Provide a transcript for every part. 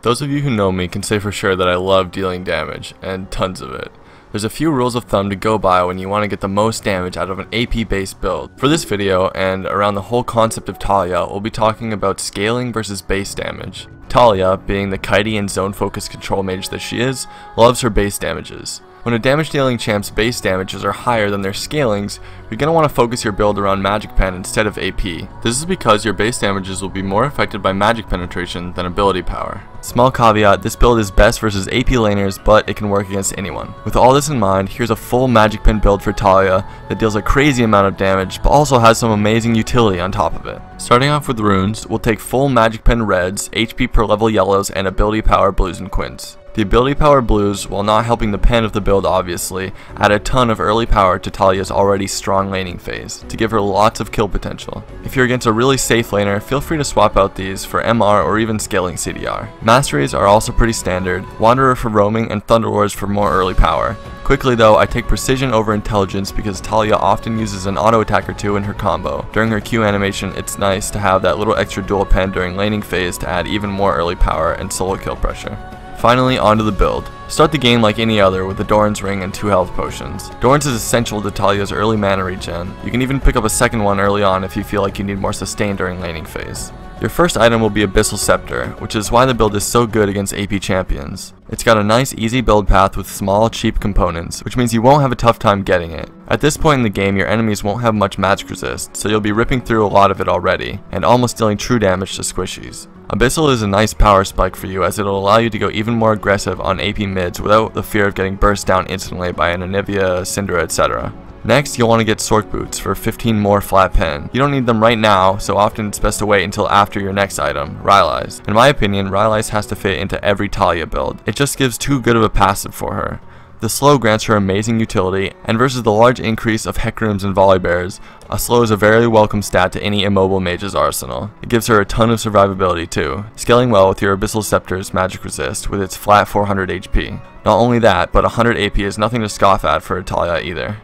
Those of you who know me can say for sure that I love dealing damage, and tons of it. There's a few rules of thumb to go by when you want to get the most damage out of an AP based build. For this video, and around the whole concept of Taliyah, we'll be talking about scaling versus base damage. Taliyah, being the kitey and zone focused control mage that she is, loves her base damages. When a damage dealing champ's base damages are higher than their scalings, you're going to want to focus your build around magic pen instead of AP. This is because your base damages will be more affected by magic penetration than ability power. Small caveat, this build is best versus AP laners, but it can work against anyone. With all this in mind, here's a full magic pen build for Taliyah that deals a crazy amount of damage, but also has some amazing utility on top of it. Starting off with runes, we'll take full magic pen reds, HP per level yellows, and ability power blues and quints. The ability power blues, while not helping the pen of the build obviously, add a ton of early power to Taliyah's already strong laning phase, to give her lots of kill potential. If you're against a really safe laner, feel free to swap out these for MR or even scaling CDR. Masteries are also pretty standard, Wanderer for roaming and Thunder Wars for more early power. Quickly though, I take precision over intelligence because Taliyah often uses an auto attack or two in her combo. During her Q animation, it's nice to have that little extra dual pen during laning phase to add even more early power and solo kill pressure. Finally, onto the build. Start the game like any other with the Doran's Ring and 2 health potions. Doran's is essential to Taliyah's early mana regen. You can even pick up a second one early on if you feel like you need more sustain during laning phase. Your first item will be Abyssal Scepter, which is why the build is so good against AP champions. It's got a nice easy build path with small cheap components, which means you won't have a tough time getting it. At this point in the game, your enemies won't have much magic resist, so you'll be ripping through a lot of it already, and almost dealing true damage to squishies. Abyssal is a nice power spike for you as it'll allow you to go even more aggressive on AP mids without the fear of getting burst down instantly by an Anivia, Syndra, etc. Next, you'll want to get Sork Boots for 15 more flat pen. You don't need them right now, so often it's best to wait until after your next item, RYLAISC. In my opinion, RYLAISC has to fit into every Taliyah build. It just gives too good of a passive for her. The slow grants her amazing utility, and versus the large increase of Heckrooms and Volleybears, a slow is a very welcome stat to any immobile mage's arsenal. It gives her a ton of survivability too, scaling well with your Abyssal Scepter's magic resist with its flat 400 HP. Not only that, but 100 AP is nothing to scoff at for a Taliyah either.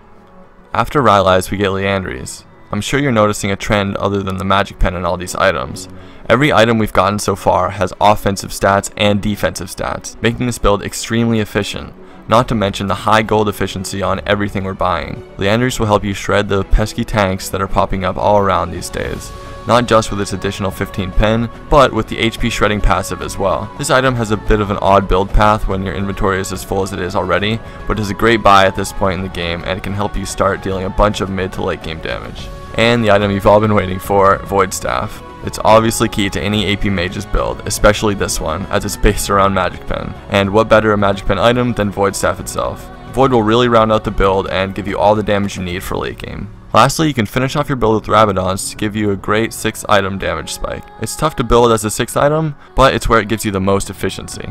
After RYLAISC we get Liandry's. I'm sure you're noticing a trend other than the magic pen in all these items. Every item we've gotten so far has offensive stats and defensive stats, making this build extremely efficient. Not to mention the high gold efficiency on everything we're buying. Liandry's will help you shred the pesky tanks that are popping up all around these days. Not just with its additional 15 pen, but with the HP shredding passive as well. This item has a bit of an odd build path when your inventory is as full as it is already, but is a great buy at this point in the game and it can help you start dealing a bunch of mid to late game damage. And the item you've all been waiting for, Void Staff. It's obviously key to any AP mage's build, especially this one, as it's based around Magic Pen. And what better a Magic Pen item than Void Staff itself? Void will really round out the build and give you all the damage you need for late game. Lastly, you can finish off your build with Rabadons to give you a great 6 item damage spike. It's tough to build as a 6th item, but it's where it gives you the most efficiency.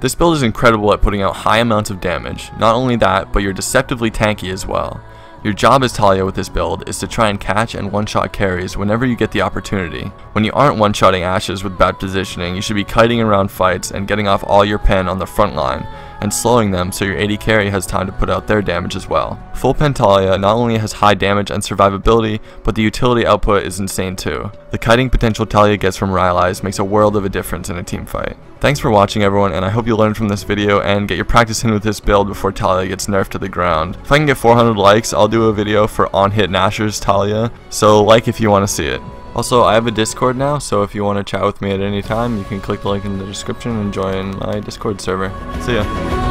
This build is incredible at putting out high amounts of damage. Not only that, but you're deceptively tanky as well. Your job as Taliyah with this build is to try and catch and one-shot carries whenever you get the opportunity. When you aren't one-shotting Ashes with bad positioning, you should be kiting around fights and getting off all your pen on the front line, and slowing them so your AD carry has time to put out their damage as well. Full pen Taliyah not only has high damage and survivability, but the utility output is insane too. The kiting potential Taliyah gets from RYLAISC makes a world of a difference in a team fight. Thanks for watching everyone, and I hope you learned from this video and get your practice in with this build before Taliyah gets nerfed to the ground. If I can get 400 likes, I'll do a video for on-hit Nashor's Taliyah, so like if you want to see it. Also, I have a Discord now, so if you want to chat with me at any time, you can click the link in the description and join my Discord server. See ya.